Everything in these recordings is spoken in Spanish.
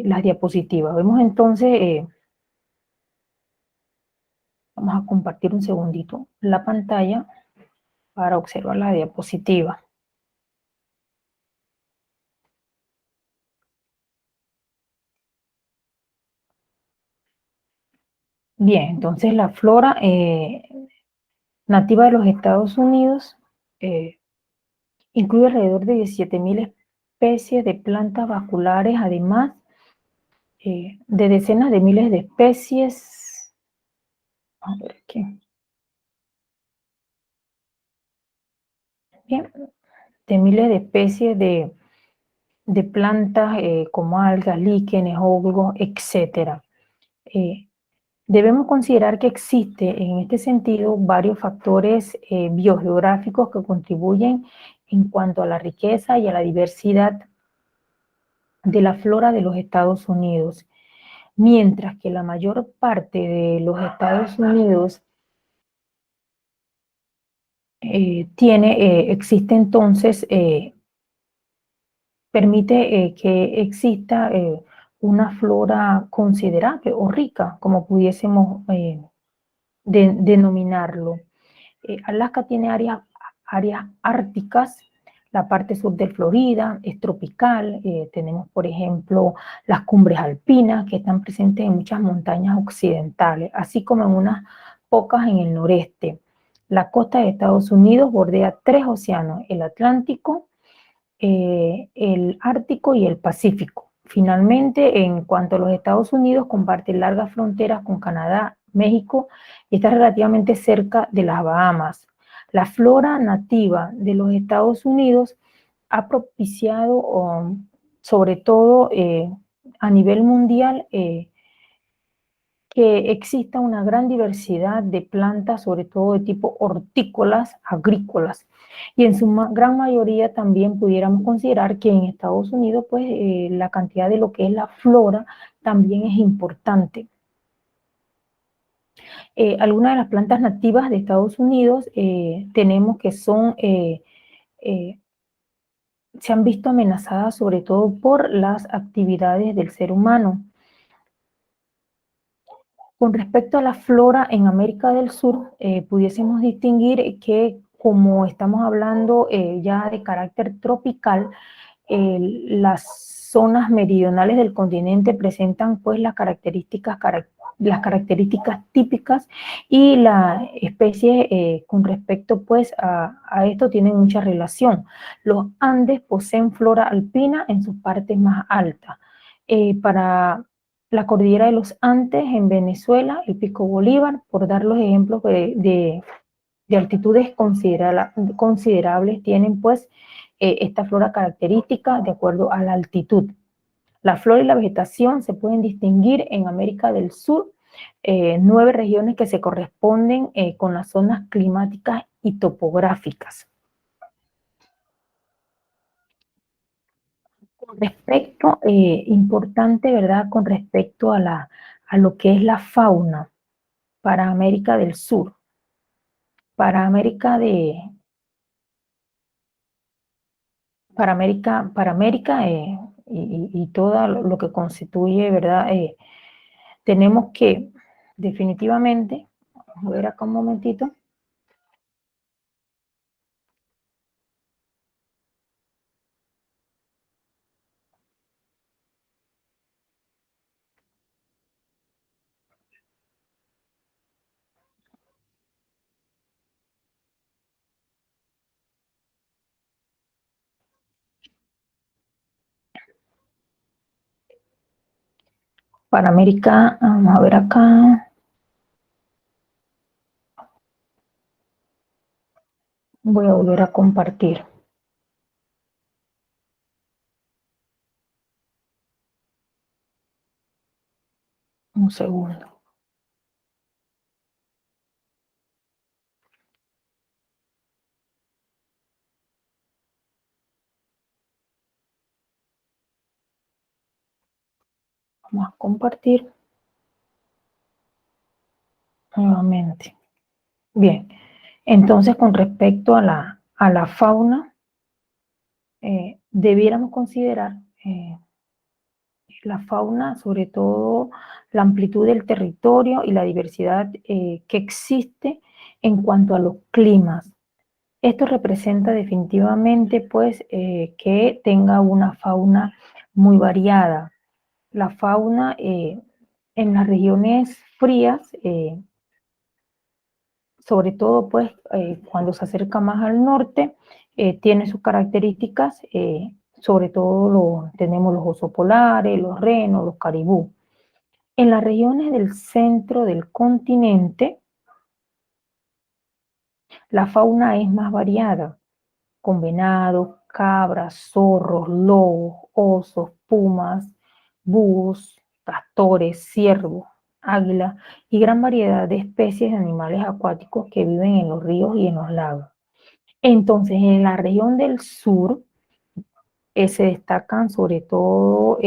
las diapositivas. Vemos entonces, vamos a compartir un segundito la pantalla para observar la diapositiva. Bien, entonces la flora nativa de los Estados Unidos incluye alrededor de 17.000 especies de plantas vasculares, además de decenas de miles de especies. A ver aquí. Bien, de miles de especies de plantas como algas, líquenes, hongos, etc. Debemos considerar que existe en este sentido varios factores biogeográficos que contribuyen en cuanto a la riqueza y a la diversidad de la flora de los Estados Unidos. Mientras que la mayor parte de los Estados Unidos existe entonces, permite que exista una flora considerable o rica, como pudiésemos denominarlo. Alaska tiene áreas árticas, la parte sur de Florida es tropical, tenemos por ejemplo las cumbres alpinas que están presentes en muchas montañas occidentales, así como en unas pocas en el noreste. La costa de Estados Unidos bordea 3 océanos, el Atlántico, el Ártico y el Pacífico. Finalmente, en cuanto a los Estados Unidos, comparte largas fronteras con Canadá, México y está relativamente cerca de las Bahamas. La flora nativa de los Estados Unidos ha propiciado, sobre todo a nivel mundial, que exista una gran diversidad de plantas, sobre todo de tipo hortícolas, agrícolas. Y en su gran mayoría también pudiéramos considerar que en Estados Unidos, pues, la cantidad de lo que es la flora también es importante. Algunas de las plantas nativas de Estados Unidos tenemos que son, se han visto amenazadas sobre todo por las actividades del ser humano. Con respecto a la flora en América del Sur, pudiésemos distinguir que como estamos hablando ya de carácter tropical, las zonas meridionales del continente presentan pues las características típicas y la especie con respecto pues a esto tienen mucha relación. Los Andes poseen flora alpina en sus partes más altas. Para la cordillera de los Andes en Venezuela, el Pico Bolívar, por dar los ejemplos de altitudes considerables, tienen pues esta flora característica de acuerdo a la altitud. La flora y la vegetación se pueden distinguir en América del Sur, 9 regiones que se corresponden con las zonas climáticas y topográficas. Con respecto, importante, ¿verdad? Con respecto a lo que es la fauna para América del Sur. Para América y todo lo que constituye, ¿verdad? Tenemos que definitivamente, vamos a ver acá un momentito. Para América, vamos a ver acá. Voy a volver a compartir. Un segundo. Vamos a compartir nuevamente. Bien, entonces con respecto a la fauna, debiéramos considerar la fauna, sobre todo la amplitud del territorio y la diversidad que existe en cuanto a los climas. Esto representa definitivamente, pues, que tenga una fauna muy variada. La fauna en las regiones frías, sobre todo, pues, cuando se acerca más al norte, tiene sus características, sobre todo tenemos los osos polares, los renos, los caribú. En las regiones del centro del continente, la fauna es más variada, con venados, cabras, zorros, lobos, osos, pumas, búhos, castores, ciervos, águilas y gran variedad de especies de animales acuáticos que viven en los ríos y en los lagos. Entonces, en la región del sur se destacan sobre todo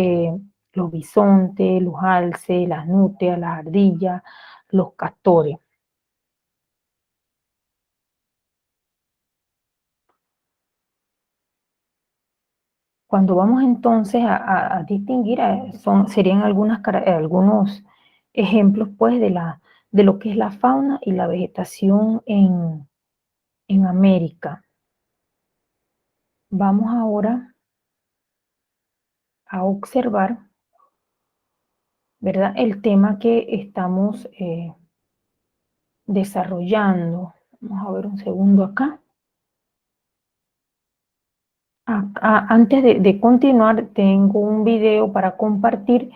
los bisontes, los alces, las nutrias, las ardillas, los castores. Cuando vamos entonces a distinguir, serían algunos ejemplos pues de lo que es la fauna y la vegetación en América. Vamos ahora a observar, ¿verdad?, el tema que estamos desarrollando. Vamos a ver un segundo acá. Antes de continuar, tengo un video para compartir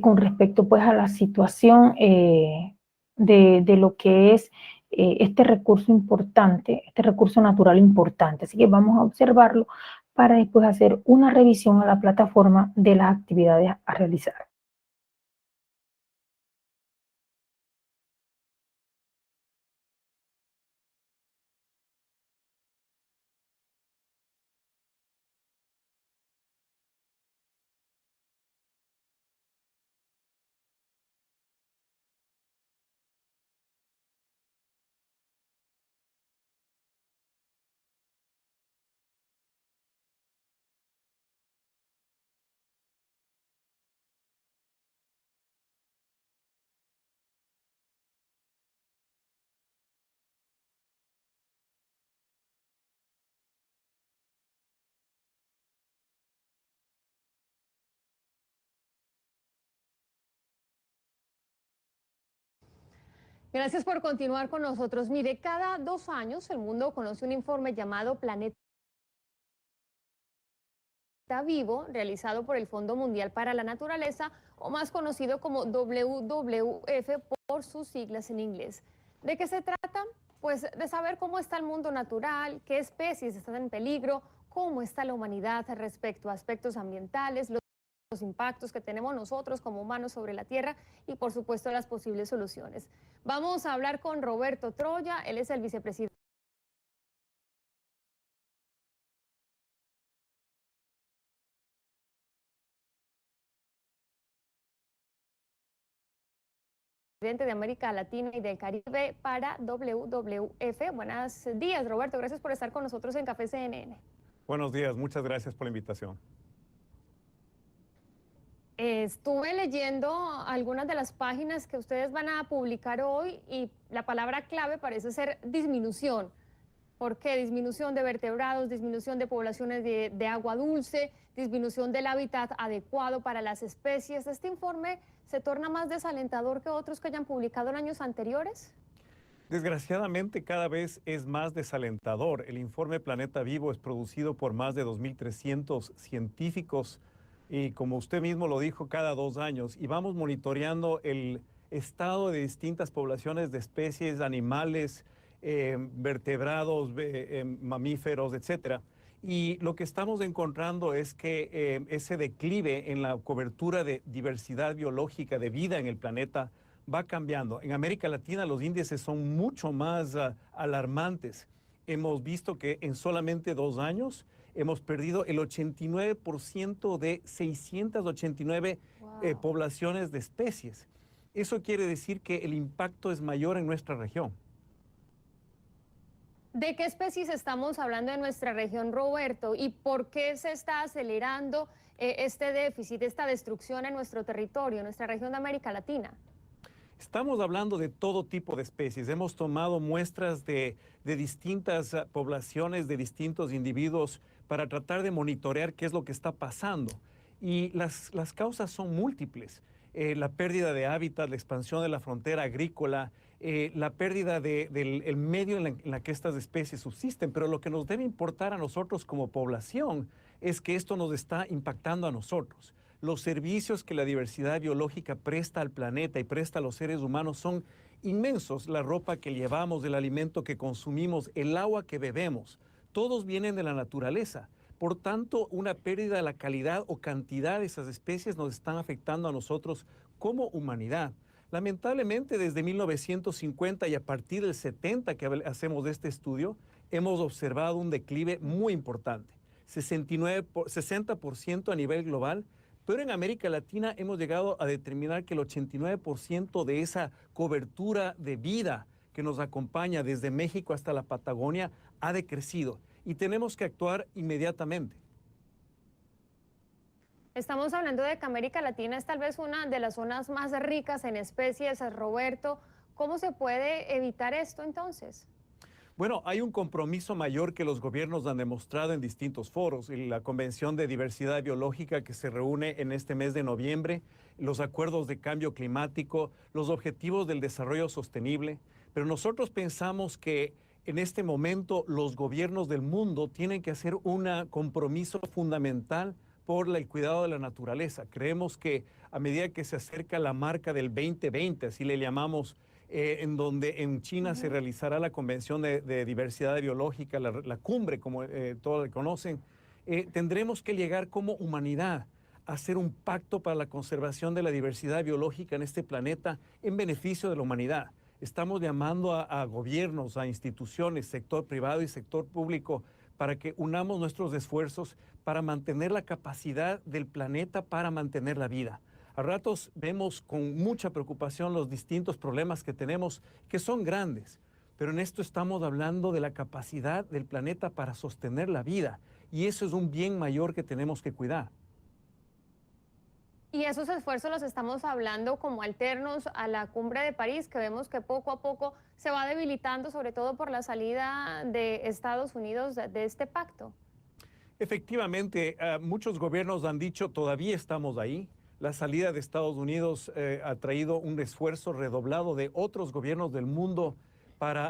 con respecto pues a la situación de lo que es este recurso importante, este recurso natural importante. Así que vamos a observarlo para después hacer una revisión a la plataforma de las actividades a realizar. Gracias por continuar con nosotros. Mire, cada 2 años el mundo conoce un informe llamado Planeta Vivo, realizado por el Fondo Mundial para la Naturaleza, o más conocido como WWF por sus siglas en inglés. ¿De qué se trata? Pues de saber cómo está el mundo natural, qué especies están en peligro, cómo está la humanidad respecto a aspectos ambientales, los impactos que tenemos nosotros como humanos sobre la Tierra y por supuesto las posibles soluciones. Vamos a hablar con Roberto Troya, él es el vicepresidente de América Latina y del Caribe para WWF. Buenos días, Roberto, gracias por estar con nosotros en Café CNN. Buenos días, muchas gracias por la invitación. Estuve leyendo algunas de las páginas que ustedes van a publicar hoy y la palabra clave parece ser disminución. ¿Por qué? Disminución de vertebrados, disminución de poblaciones de agua dulce, disminución del hábitat adecuado para las especies. ¿Este informe se torna más desalentador que otros que hayan publicado en años anteriores? Desgraciadamente cada vez es más desalentador. El informe Planeta Vivo es producido por más de 2.300 científicos y, como usted mismo lo dijo, cada 2 años, y vamos monitoreando el estado de distintas poblaciones de especies, animales, vertebrados, mamíferos, etcétera. Y lo que estamos encontrando es que ese declive en la cobertura de diversidad biológica de vida en el planeta va cambiando. En América Latina los índices son mucho más alarmantes. Hemos visto que en solamente 2 años hemos perdido el 89% de 689 poblaciones de especies. Eso quiere decir que el impacto es mayor en nuestra región. ¿De qué especies estamos hablando en nuestra región, Roberto? ¿Y por qué se está acelerando este déficit, esta destrucción en nuestro territorio, en nuestra región de América Latina? Estamos hablando de todo tipo de especies. Hemos tomado muestras de distintas poblaciones, de distintos individuos, para tratar de monitorear qué es lo que está pasando. Y las causas son múltiples. La pérdida de hábitat, la expansión de la frontera agrícola, la pérdida del medio en la que estas especies subsisten. Pero lo que nos debe importar a nosotros como población es que esto nos está impactando a nosotros. Los servicios que la diversidad biológica presta al planeta y presta a los seres humanos son inmensos. La ropa que llevamos, el alimento que consumimos, el agua que bebemos, todos vienen de la naturaleza. Por tanto, una pérdida de la calidad o cantidad de esas especies nos están afectando a nosotros como humanidad. Lamentablemente, desde 1950 y a partir del 70 que hacemos de este estudio, hemos observado un declive muy importante. 60% a nivel global, pero en América Latina hemos llegado a determinar que el 89% de esa cobertura de vida que nos acompaña desde México hasta la Patagonia ha decrecido y tenemos que actuar inmediatamente. Estamos hablando de que América Latina es tal vez una de las zonas más ricas en especies, Roberto. ¿Cómo se puede evitar esto entonces? Bueno, hay un compromiso mayor que los gobiernos han demostrado en distintos foros. La Convención de Diversidad Biológica que se reúne en este mes de noviembre, los acuerdos de cambio climático, los objetivos del desarrollo sostenible. Pero nosotros pensamos que en este momento los gobiernos del mundo tienen que hacer un compromiso fundamental por el cuidado de la naturaleza. Creemos que a medida que se acerca la marca del 2020, así le llamamos, en donde en China se realizará la Convención de Diversidad Biológica, la cumbre, como todos la conocen, tendremos que llegar como humanidad a hacer un pacto para la conservación de la diversidad biológica en este planeta en beneficio de la humanidad. Estamos llamando a gobiernos, a instituciones, sector privado y sector público, para que unamos nuestros esfuerzos para mantener la capacidad del planeta para mantener la vida. A ratos vemos con mucha preocupación los distintos problemas que tenemos, que son grandes, pero en esto estamos hablando de la capacidad del planeta para sostener la vida, y eso es un bien mayor que tenemos que cuidar. Y esos esfuerzos los estamos hablando como alternos a la cumbre de París, que vemos que poco a poco se va debilitando, sobre todo por la salida de Estados Unidos de este pacto. Efectivamente, muchos gobiernos han dicho todavía estamos ahí. La salida de Estados Unidos ha traído un esfuerzo redoblado de otros gobiernos del mundo para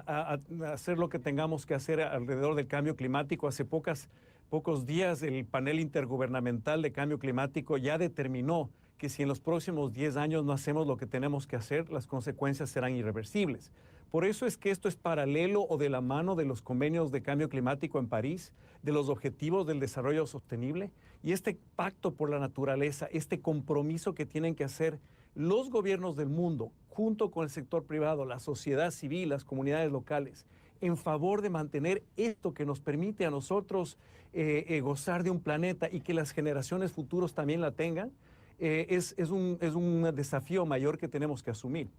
hacer lo que tengamos que hacer alrededor del cambio climático. Hace pocos días el panel intergubernamental de cambio climático ya determinó que si en los próximos 10 años no hacemos lo que tenemos que hacer, las consecuencias serán irreversibles. Por eso es que esto es paralelo o de la mano de los convenios de cambio climático en París, de los objetivos del desarrollo sostenible y este pacto por la naturaleza, este compromiso que tienen que hacer los gobiernos del mundo, junto con el sector privado, la sociedad civil, las comunidades locales, en favor de mantener esto que nos permite a nosotros gozar de un planeta y que las generaciones futuras también la tengan, es un desafío mayor que tenemos que asumir.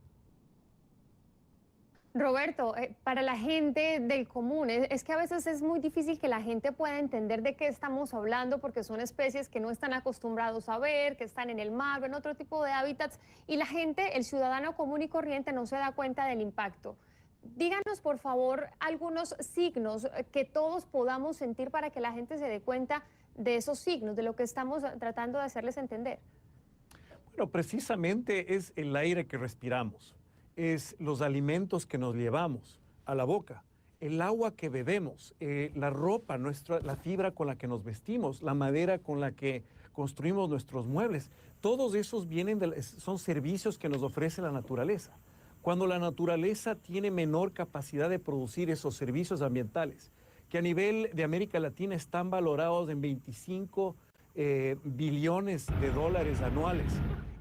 Roberto, para la gente del común, es que a veces es muy difícil que la gente pueda entender de qué estamos hablando porque son especies que no están acostumbrados a ver, que están en el mar o en otro tipo de hábitats y la gente, el ciudadano común y corriente no se da cuenta del impacto. Díganos, por favor, algunos signos que todos podamos sentir para que la gente se dé cuenta de esos signos, de lo que estamos tratando de hacerles entender. Bueno, precisamente es el aire que respiramos, es los alimentos que nos llevamos a la boca, el agua que bebemos, la ropa, la fibra con la que nos vestimos, la madera con la que construimos nuestros muebles. Todos esos son servicios que nos ofrece la naturaleza. Cuando la naturaleza tiene menor capacidad de producir esos servicios ambientales, que a nivel de América Latina están valorados en 25 billones de dólares anuales,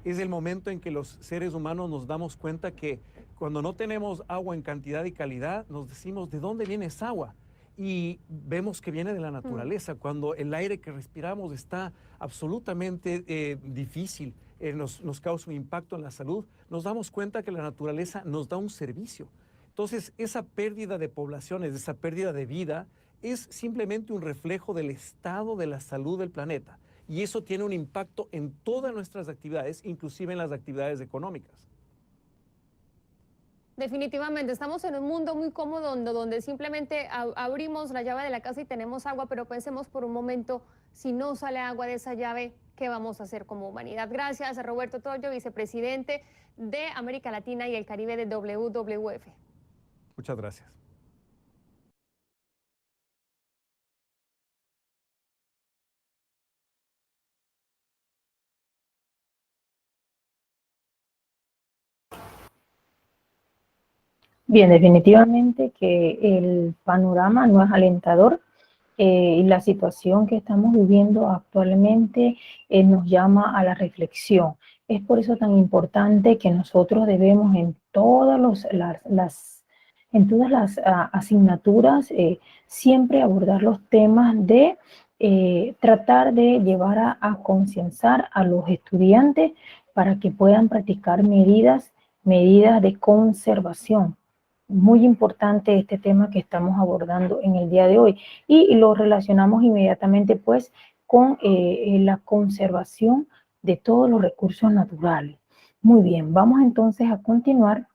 es el momento en que los seres humanos nos damos cuenta que cuando no tenemos agua en cantidad y calidad, nos decimos, ¿de dónde viene esa agua? Y vemos que viene de la naturaleza. Cuando el aire que respiramos está absolutamente difícil, nos causa un impacto en la salud, nos damos cuenta que la naturaleza nos da un servicio. Entonces, esa pérdida de poblaciones, esa pérdida de vida, es simplemente un reflejo del estado de la salud del planeta. Y eso tiene un impacto en todas nuestras actividades, inclusive en las actividades económicas. Definitivamente, estamos en un mundo muy cómodo donde simplemente abrimos la llave de la casa y tenemos agua, pero pensemos por un momento, si no sale agua de esa llave, ¿qué vamos a hacer como humanidad? Gracias a Roberto Toyo, vicepresidente de América Latina y el Caribe de WWF. Muchas gracias. Bien, definitivamente que el panorama no es alentador y la situación que estamos viviendo actualmente nos llama a la reflexión. Es por eso tan importante que nosotros debemos en todas las asignaturas siempre abordar los temas de tratar de llevar a concienciar a los estudiantes para que puedan practicar medidas de conservación. Muy importante este tema que estamos abordando en el día de hoy y lo relacionamos inmediatamente pues con la conservación de todos los recursos naturales. Muy bien, vamos entonces a continuar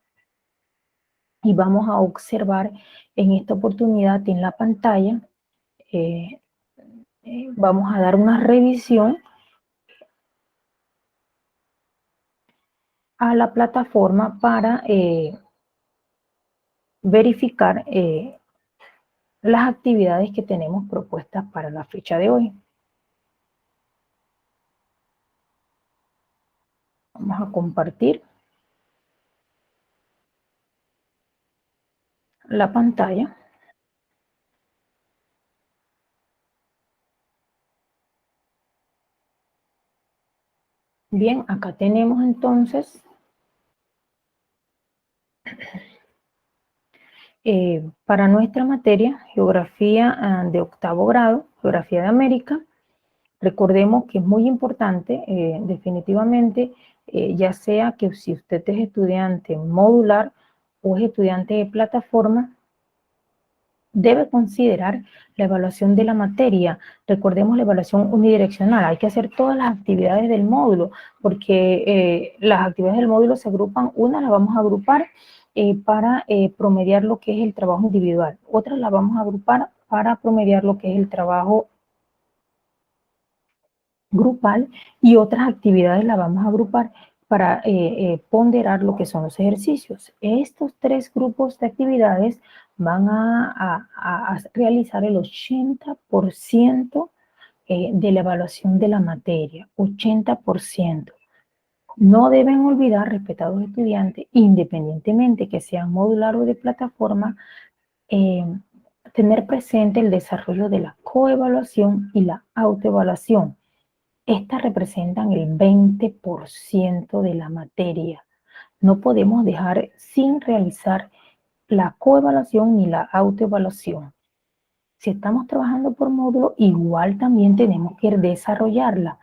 y vamos a observar en esta oportunidad en la pantalla, eh, vamos a dar una revisión a la plataforma para verificar las actividades que tenemos propuestas para la fecha de hoy. Vamos a compartir la pantalla. Bien, acá tenemos entonces para nuestra materia, geografía de octavo grado, geografía de América. Recordemos que es muy importante, definitivamente, ya sea que si usted es estudiante modular o es estudiante de plataforma, debe considerar la evaluación de la materia. Recordemos la evaluación unidireccional. Hay que hacer todas las actividades del módulo, porque las actividades del módulo se agrupan. Una la vamos a agrupar para promediar lo que es el trabajo individual. Otra la vamos a agrupar para promediar lo que es el trabajo grupal y otras actividades las vamos a agrupar para ponderar lo que son los ejercicios. Estos tres grupos de actividades van a realizar el 80% de la evaluación de la materia, 80%. No deben olvidar, respetados estudiantes, independientemente que sean modular o de plataforma, tener presente el desarrollo de la coevaluación y la autoevaluación. Estas representan el 20% de la materia. No podemos dejar sin realizar la coevaluación ni la autoevaluación. Si estamos trabajando por módulo, igual también tenemos que desarrollarla,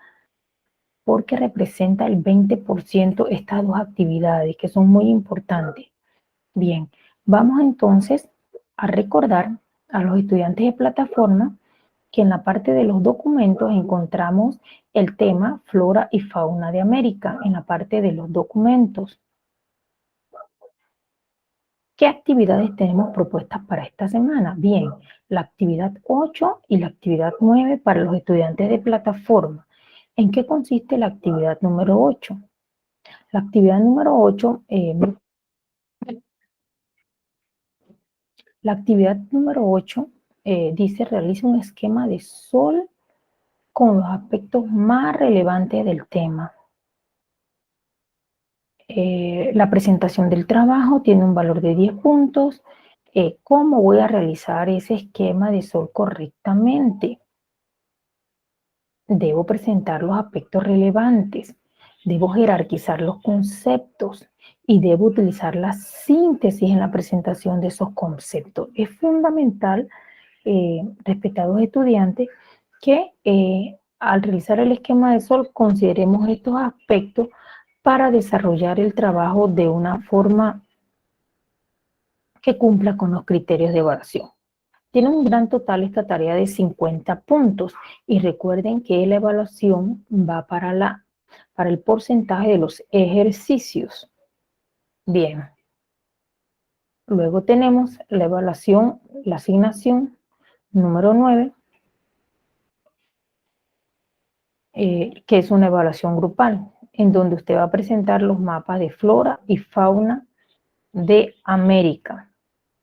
porque representa el 20% estas dos actividades que son muy importantes. Bien, vamos entonces a recordar a los estudiantes de plataforma que en la parte de los documentos encontramos el tema Flora y Fauna de América, en la parte de los documentos. ¿Qué actividades tenemos propuestas para esta semana? Bien, la actividad 8 y la actividad 9 para los estudiantes de plataforma. ¿En qué consiste la actividad número 8? La actividad número 8, dice realiza un esquema de sol con los aspectos más relevantes del tema. La presentación del trabajo tiene un valor de 10 puntos. ¿Cómo voy a realizar ese esquema de sol correctamente? Debo presentar los aspectos relevantes, debo jerarquizar los conceptos y debo utilizar la síntesis en la presentación de esos conceptos. Es fundamental, respetados estudiantes, que al realizar el esquema de sol consideremos estos aspectos para desarrollar el trabajo de una forma que cumpla con los criterios de evaluación. Tiene un gran total esta tarea de 50 puntos y recuerden que la evaluación va para el porcentaje de los ejercicios. Bien. Luego tenemos la evaluación, la asignación número 9, que es una evaluación grupal, en donde usted va a presentar los mapas de flora y fauna de América.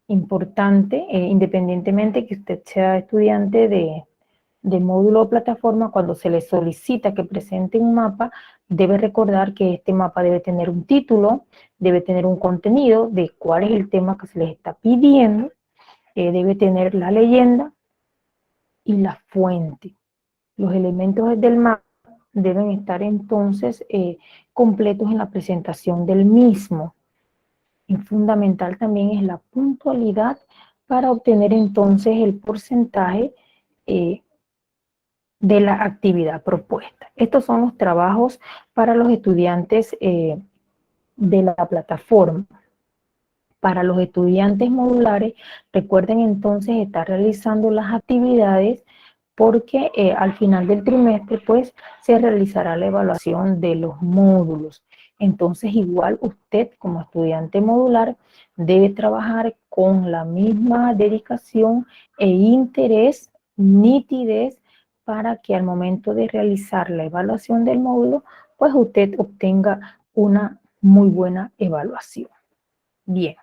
Importante, independientemente que usted sea estudiante de módulo o plataforma, cuando se le solicita que presente un mapa, debe recordar que este mapa debe tener un título, debe tener un contenido de cuál es el tema que se les está pidiendo, debe tener la leyenda y la fuente. Los elementos del mapa deben estar entonces completos en la presentación del mismo. Y fundamental también es la puntualidad para obtener entonces el porcentaje de la actividad propuesta. Estos son los trabajos para los estudiantes de la plataforma. Para los estudiantes modulares, recuerden entonces estar realizando las actividades porque al final del trimestre pues se realizará la evaluación de los módulos. Entonces igual usted como estudiante modular debe trabajar con la misma dedicación e interés, nitidez, para que al momento de realizar la evaluación del módulo pues usted obtenga una muy buena evaluación. Bien.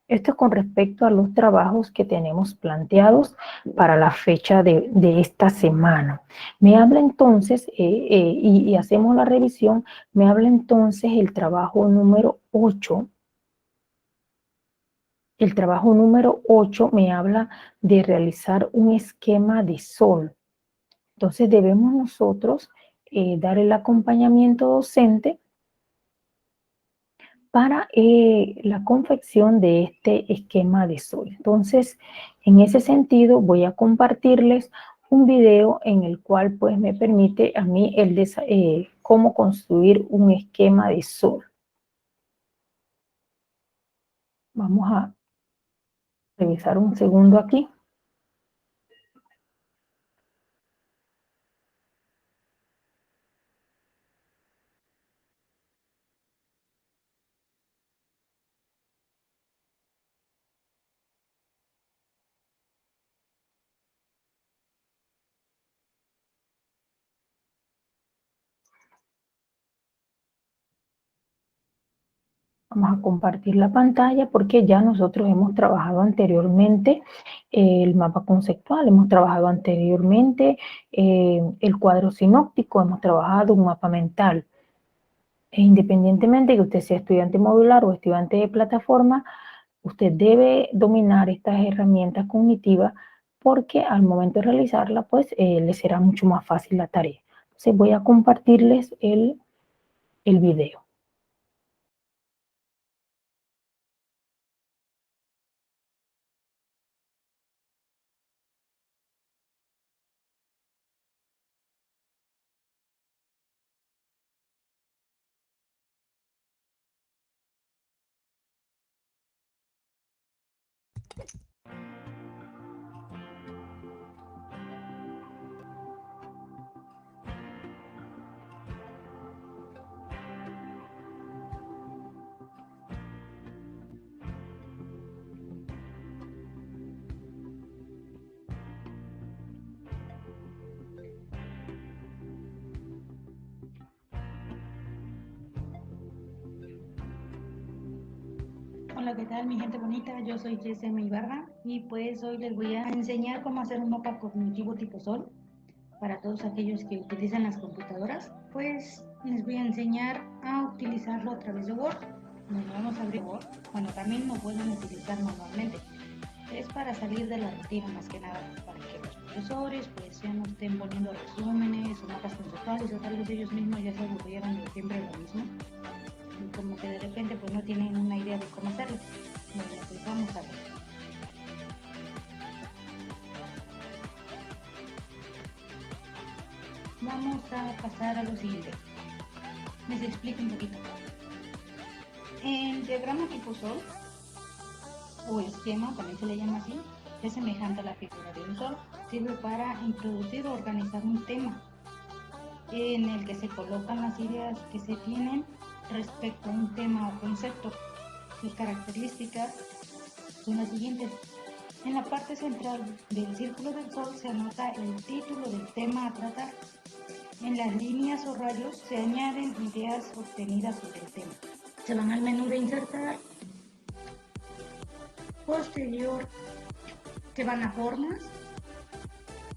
Esto es con respecto a los trabajos que tenemos planteados para la fecha de esta semana. Me habla entonces, y hacemos la revisión, me habla entonces el trabajo número 8. El trabajo número 8 me habla de realizar un esquema de sol. Entonces debemos nosotros dar el acompañamiento docente para la confección de este esquema de sol. Entonces, en ese sentido, voy a compartirles un video en el cual pues me permite a mí cómo construir un esquema de sol. Vamos a revisar un segundo aquí. Vamos a compartir la pantalla porque ya nosotros hemos trabajado anteriormente el mapa conceptual, hemos trabajado anteriormente el cuadro sinóptico, hemos trabajado un mapa mental. E independientemente de que usted sea estudiante modular o estudiante de plataforma, usted debe dominar estas herramientas cognitivas porque al momento de realizarla, pues le será mucho más fácil la tarea. Entonces voy a compartirles el video. Hola, ¿qué tal mi gente bonita? Yo soy Yesenia Ibarra y pues hoy les voy a enseñar cómo hacer un mapa cognitivo tipo sol para todos aquellos que utilizan las computadoras. Pues les voy a enseñar a utilizarlo a través de Word. Nos vamos a abrir Word. Bueno, también lo pueden utilizar manualmente. Es para salir de la rutina más que nada, para que los profesores pues ya no estén poniendo resúmenes o mapas conceptuales o tal vez ellos mismos ya se aburrieron de siempre lo mismo. Y como que de repente pues no tienen una idea de cómo hacerlo. Bueno, pues vamos a ver. Vamos a pasar a lo siguiente. Les explico un poquito. En diagrama tipo sol o esquema, también se le llama así, es semejante a la figura de un sol. Sirve para introducir o organizar un tema en el que se colocan las ideas que se tienen respecto a un tema o concepto. Sus características son las siguientes. En la parte central del círculo del sol se anota el título del tema a tratar. En las líneas o rayos se añaden ideas obtenidas sobre el tema. Se van al menú de insertar. Posterior, se van a formas.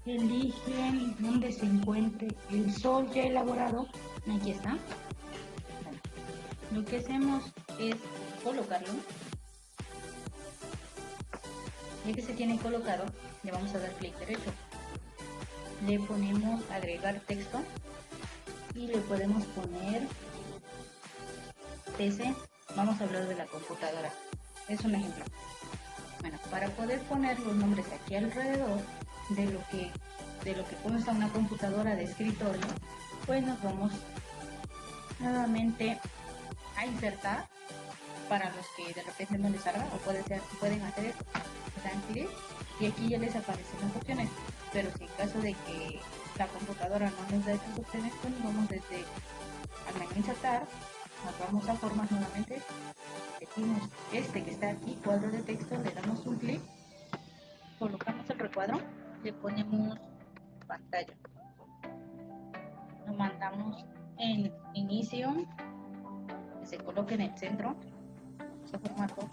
Eligen donde se encuentre el sol ya elaborado. Aquí está. Lo que hacemos es colocarlo. Ya que se tiene colocado, le vamos a dar clic derecho. Le ponemos agregar texto y le podemos poner TC. Vamos a hablar de la computadora. Es un ejemplo. Bueno, para poder poner los nombres aquí alrededor de lo que consta una computadora de escritorio, pues nos vamos nuevamente a insertar. Para los que de repente no les salga o pueden hacer esto, dan clic y aquí ya les aparecen las opciones. Pero si en caso de que la computadora no nos da estas opciones, pues nos vamos desde al menú insertar, nos vamos a formas nuevamente, decimos este que está aquí, cuadro de texto, le damos un clic, colocamos el recuadro, le ponemos pantalla, lo mandamos en inicio, que se coloque en el centro, ese formato,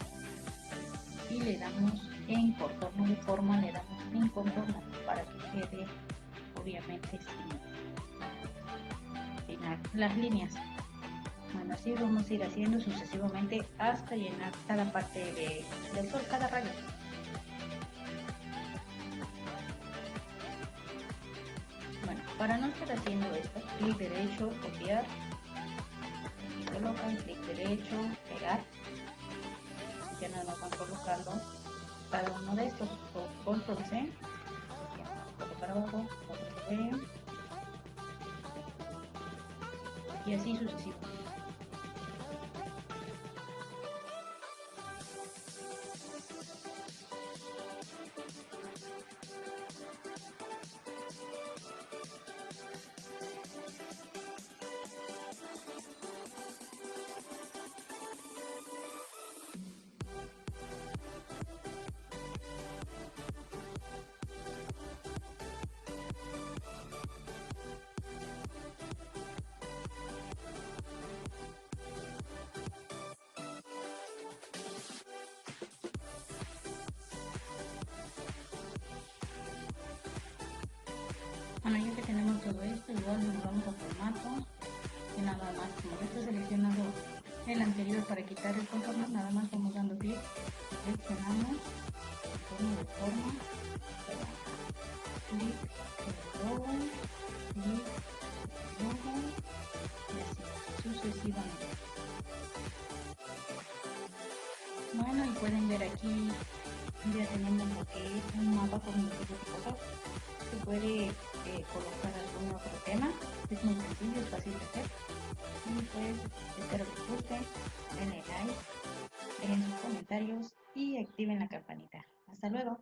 y le damos en contorno de forma, le damos en contorno para que quede obviamente sin las líneas. Bueno, así vamos a ir haciendo sucesivamente hasta llenar cada parte del sol, cada rayo. Bueno, para no estar haciendo esto, clic derecho, copiar, y colocan, clic derecho, pegar. Ya no nos van colocando cada uno de estos, con control C, colocar abajo, control V, y así sucesivamente. Bueno, ya que tenemos todo esto, igual nos vamos a formato, y nada más, como ya está seleccionado el anterior para quitar el contorno, nada más vamos dando clic, seleccionamos, contorno de forma, clic, el logo, clic, el logo, y así sucesivamente. Bueno, y pueden ver aquí, ya tenemos lo que es un mapa cognitivo tipo SOP. Se puede colocar algún otro tema, es muy sencillo, es fácil de hacer, y pues espero que les guste, denle like, dejen sus comentarios y activen la campanita. Hasta luego.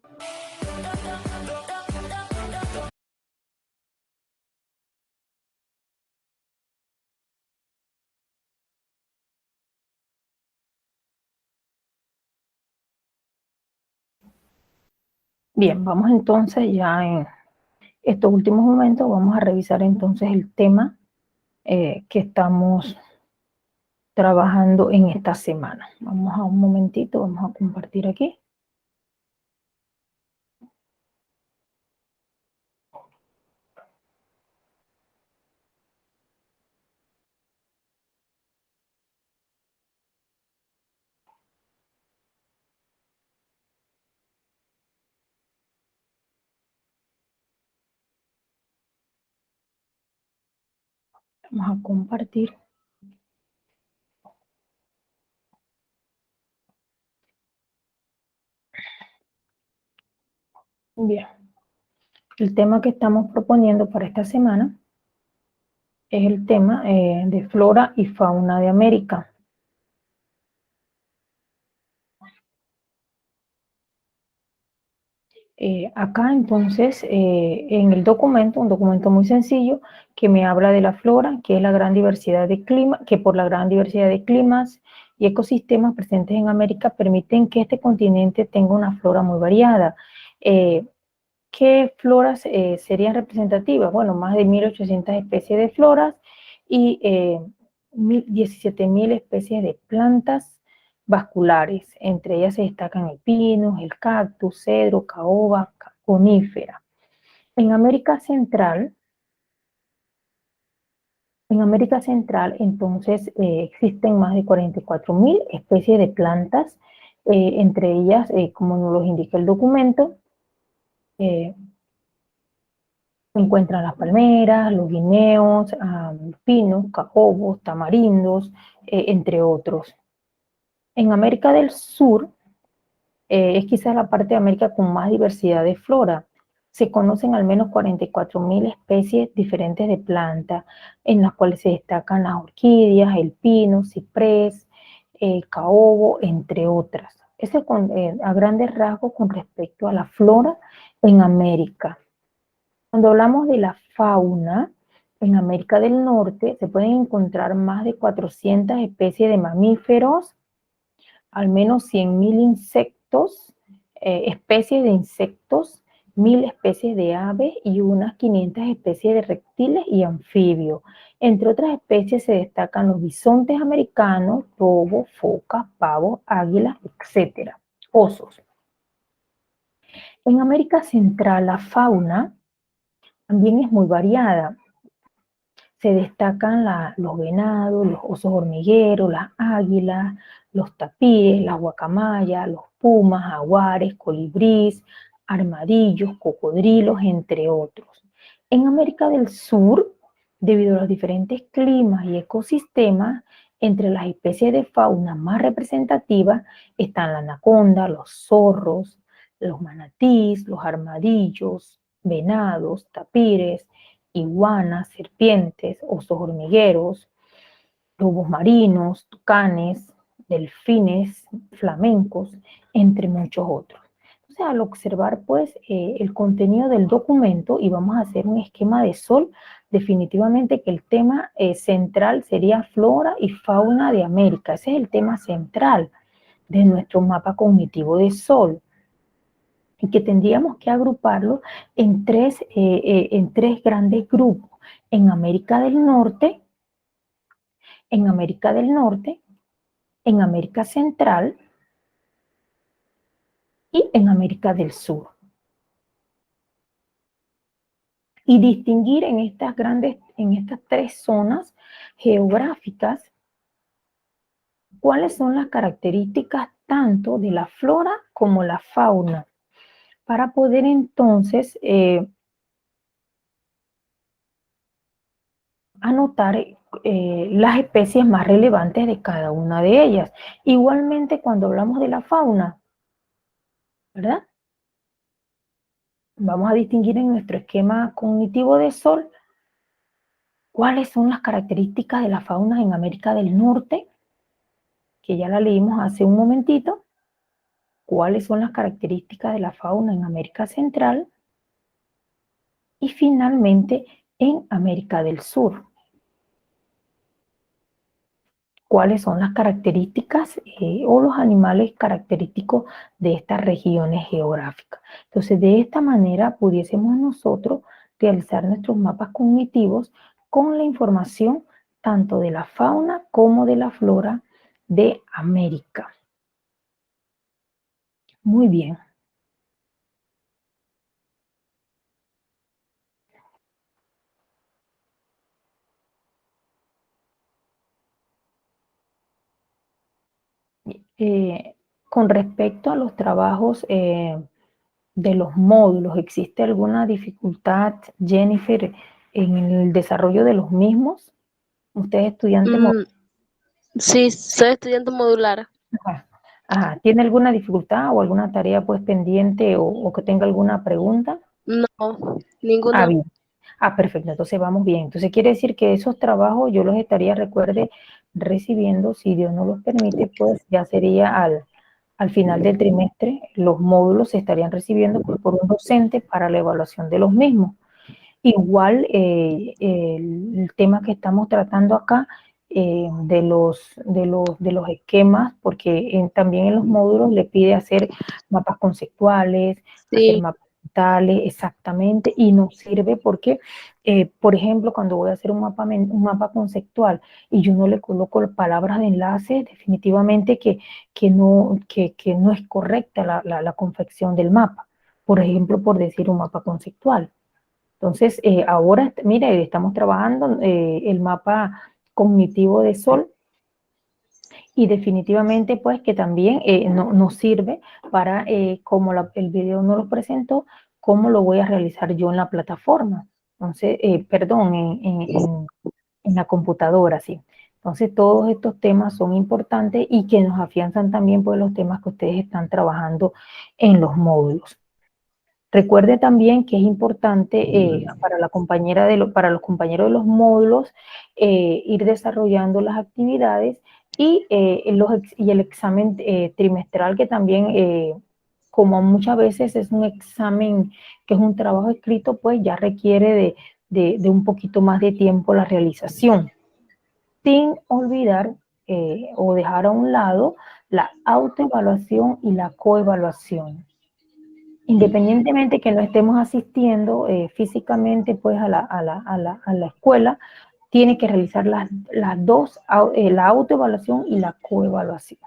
Bien, vamos entonces ya en estos últimos momentos, vamos a revisar entonces el tema que estamos trabajando en esta semana. Vamos a un momentito, vamos a compartir aquí. Vamos a compartir. Bien, el tema que estamos proponiendo para esta semana es el tema de flora y fauna de América. Acá entonces en el documento, un documento muy sencillo que me habla de la flora, que es la gran diversidad de clima, que por la gran diversidad de climas y ecosistemas presentes en América permiten que este continente tenga una flora muy variada. ¿Qué floras serían representativas? Bueno, más de 1.800 especies de floras y 17.000 especies de plantas vasculares. Entre ellas se destacan el pino, el cactus, cedro, caoba, conífera. En América Central, entonces, existen más de 44.000 especies de plantas, entre ellas, como nos lo indica el documento, se encuentran las palmeras, los guineos, los pinos, cacobos, tamarindos, entre otros. En América del Sur, es quizás la parte de América con más diversidad de flora. Se conocen al menos 44.000 especies diferentes de plantas, en las cuales se destacan las orquídeas, el pino, ciprés, caobo, entre otras. Ese a grandes rasgos con respecto a la flora en América. Cuando hablamos de la fauna, en América del Norte se pueden encontrar más de 400 especies de mamíferos, al menos 100.000 insectos, especies de insectos, 1.000 especies de aves y unas 500 especies de reptiles y anfibios. Entre otras especies se destacan los bisontes americanos, lobos, focas, pavos, águilas, etc. Osos. En América Central la fauna también es muy variada. Se destacan los venados, los osos hormigueros, las águilas, los tapires, las guacamayas, los pumas, jaguares, colibríes, armadillos, cocodrilos, entre otros. En América del Sur, debido a los diferentes climas y ecosistemas, entre las especies de fauna más representativas están la anaconda, los zorros, los manatís, los armadillos, venados, tapires, iguanas, serpientes, osos hormigueros, lobos marinos, tucanes, delfines, flamencos, entre muchos otros. Entonces, al observar pues el contenido del documento y vamos a hacer un esquema de sol, definitivamente que el tema central sería flora y fauna de América. Ese es el tema central de nuestro mapa cognitivo de sol, y que tendríamos que agruparlo en tres grandes grupos. En América del Norte, en América del Norte, en América Central y en América del Sur. Y distinguir en estas tres zonas geográficas cuáles son las características tanto de la flora como la fauna, para poder entonces anotar las especies más relevantes de cada una de ellas. Igualmente cuando hablamos de la fauna, ¿verdad? Vamos a distinguir en nuestro esquema cognitivo de sol cuáles son las características de la fauna en América del Norte, que ya la leímos hace un momentito, cuáles son las características de la fauna en América Central y finalmente en América del Sur. Cuáles son las características o los animales característicos de estas regiones geográficas. Entonces, de esta manera pudiésemos nosotros realizar nuestros mapas cognitivos con la información tanto de la fauna como de la flora de América. Muy bien. Con respecto a los trabajos de los módulos, ¿existe alguna dificultad, Jennifer, en el desarrollo de los mismos? ¿Usted es estudiante modular? Sí, soy estudiante modular. Ajá. ¿Tiene alguna dificultad o alguna tarea pues pendiente o que tenga alguna pregunta? No, ninguna. Bien. Perfecto, entonces vamos bien. Entonces quiere decir que esos trabajos yo los estaría, recuerde, recibiendo, si Dios no los permite, pues ya sería al al final del trimestre los módulos se estarían recibiendo por un docente para la evaluación de los mismos. Igual el tema que estamos tratando acá de los esquemas, porque también en los módulos le pide hacer mapas conceptuales, hacer Sí, mapas mentales, exactamente, y nos sirve porque, por ejemplo, cuando voy a hacer un mapa conceptual y yo no le coloco palabras de enlace, definitivamente que no es correcta la confección del mapa. Por ejemplo, por decir un mapa conceptual. Entonces, ahora, mire, estamos trabajando el mapa cognitivo de Sol y definitivamente pues que también nos sirve para, como el video no lo presentó, cómo lo voy a realizar yo en la plataforma. Entonces, perdón, en la computadora, sí. Entonces, todos estos temas son importantes y que nos afianzan también pues los temas que ustedes están trabajando en los módulos. Recuerde también que es importante para los compañeros de los módulos ir desarrollando las actividades y el examen trimestral que también, como muchas veces es un examen que es un trabajo escrito, pues ya requiere de un poquito más de tiempo la realización, sin olvidar o dejar a un lado la autoevaluación y la coevaluación. Independientemente que no estemos asistiendo físicamente pues a la escuela, tiene que realizar las dos, la autoevaluación y la coevaluación.